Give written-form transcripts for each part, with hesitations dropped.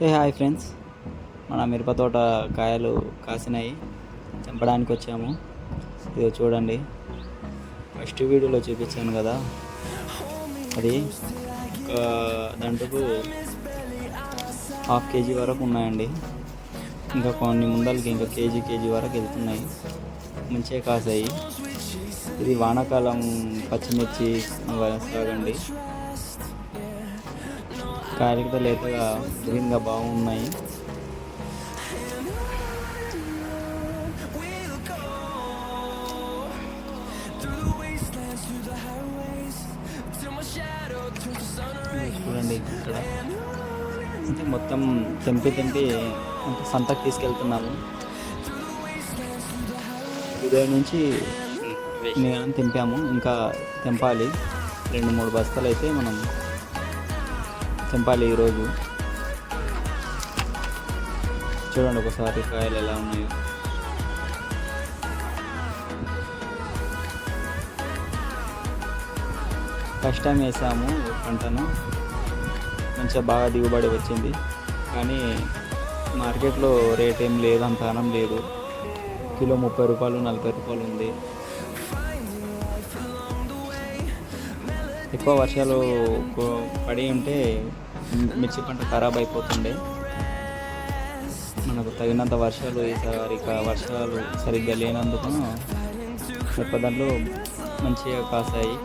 Hi friends, మన మిరప తోట కాయలు కాసినాయి, చంపడానికి వచ్చాము. ఇదో చూడండి, ఫస్ట్ వీడియోలో చూపించాను కదా, అది ఒక దంటుకు 1/2 kg వరకు ఉన్నాయండి. ఇంకా కొన్ని ముందలకి ఇంకా కేజీ వరకు వెళ్తున్నాయి. మంచిగా కాసాయి. ఇది వానాకాలం పచ్చిమిర్చి సాగండి. కాయలు కూడా లేతగా గ్రీన్గా బాగున్నాయి. చూడండి, ఇక్కడ అంటే మొత్తం తెంపి అంటే సంతకు తీసుకెళ్తున్నాము. ఉదయం నుంచి మేము తెంపాము, ఇంకా తెంపాలి. 2-3 బస్తాలు అయితే మనం తెంపాలి ఈరోజు. చూడండి ఒకసారి కాయలు ఎలా ఉన్నాయో. ఫస్ట్ టైం వేసాము పంటను, మంచిగా బాగా దిగుబడి వచ్చింది. కానీ మార్కెట్లో రేట్ ఏం లేదు, అంతగానం లేదు. కిలో 30 రూపాయలు 40 రూపాయలు ఉంది. ఎక్కువ వర్షాలు పడి ఉంటే మిర్చి పంట ఖరాబ్ అయిపోతుండే. మనకు తగినంత వర్షాలు ఈసారి వర్షాలు సరిగ్గా లేనందుకు దాంట్లో మంచిగా కాసాయి.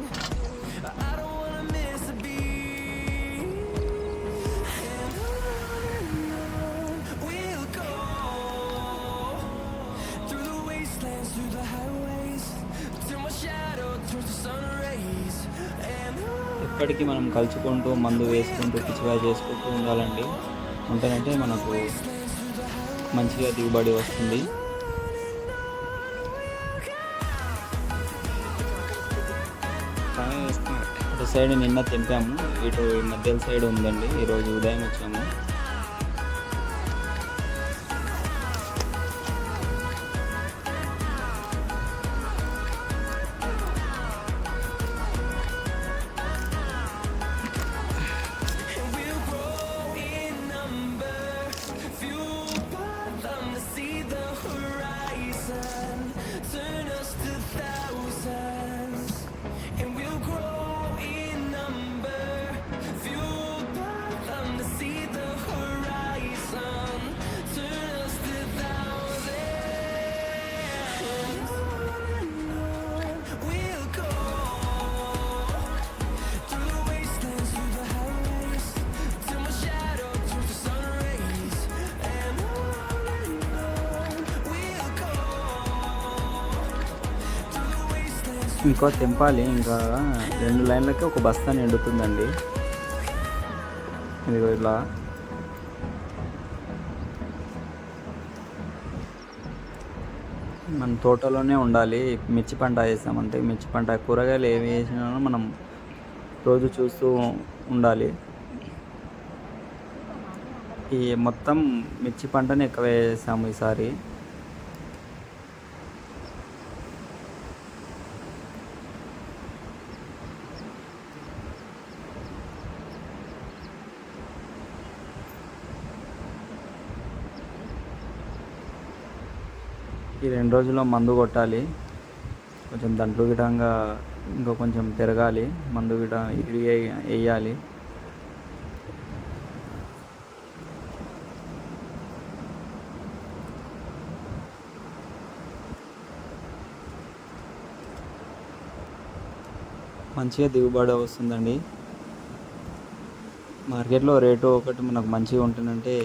ఎప్పటికీ మనం కలుచుకుంటూ మందు వేసుకుంటూ పిచ్చిగా చేసుకుంటూ ఉండాలండి. ఉంటేనంటే మనకు మంచిగా దిగుబడి వస్తుంది. అటు సైడ్ నిన్న తెంపాము, ఇటు మధ్య సైడ్ ఉందండి. ఈరోజు ఉదయం వచ్చాము. ఇంకో తెంపాలి, ఇంకా 2 లైన్లకి ఒక బస్తా నిండుతుందండి. ఇది ఇలా మన తోటలోనే ఉండాలి. మిర్చి పంట వేసామంటే మిర్చి పంట, కూరగాయలు ఏమి వేసినా మనం రోజు చూస్తూ ఉండాలి. ఈ మొత్తం మిర్చి పంటని ఎక్కువ వేసాము ఈసారి. ఈ 2 రోజుల్లో మందు కొట్టాలి. కొంచెం దంట్లు గిటంగా ఇంకా కొంచెం పెరగాలి. మందు గిట వేయాలి. మంచిగా దిగుబడి వస్తుందండి. మార్కెట్లో రేటు ఒకటి మనకు మంచిగా ఉంటుందంటే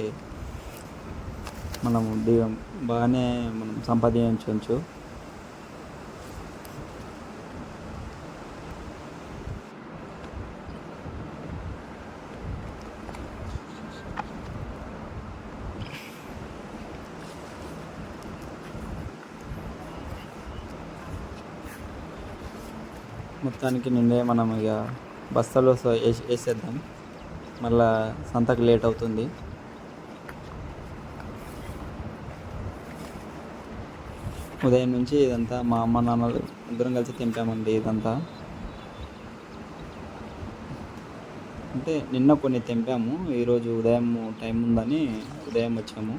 మనము బాగానే మనం సంపాదించవచ్చు. మొత్తానికి నిన్నే మనం ఇక బస్తాలో వేసేద్దాం, మళ్ళా సంతకు లేట్ అవుతుంది. ఉదయం నుంచి ఇదంతా మా అమ్మ నాన్నలు ఇద్దరం కలిసి తెంపామండి. ఇదంతా అంటే నిన్న కొన్ని తెంపాము, ఈరోజు ఉదయం టైం ఉందని ఉదయం వచ్చాము.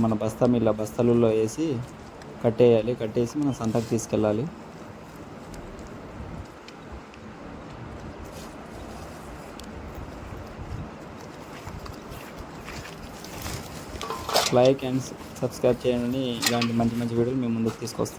మన బస్తాలలో వేసి కట్టేయాలి, కట్టేసి మనం సంతకు తీసుకెళ్ళాలి. లైక్ అండ్ సబ్స్క్రైబ్ చేయండి, ఇలాంటి మంచి మంచి వీడియోలు మేము ముందుకు తీసుకొస్తాం.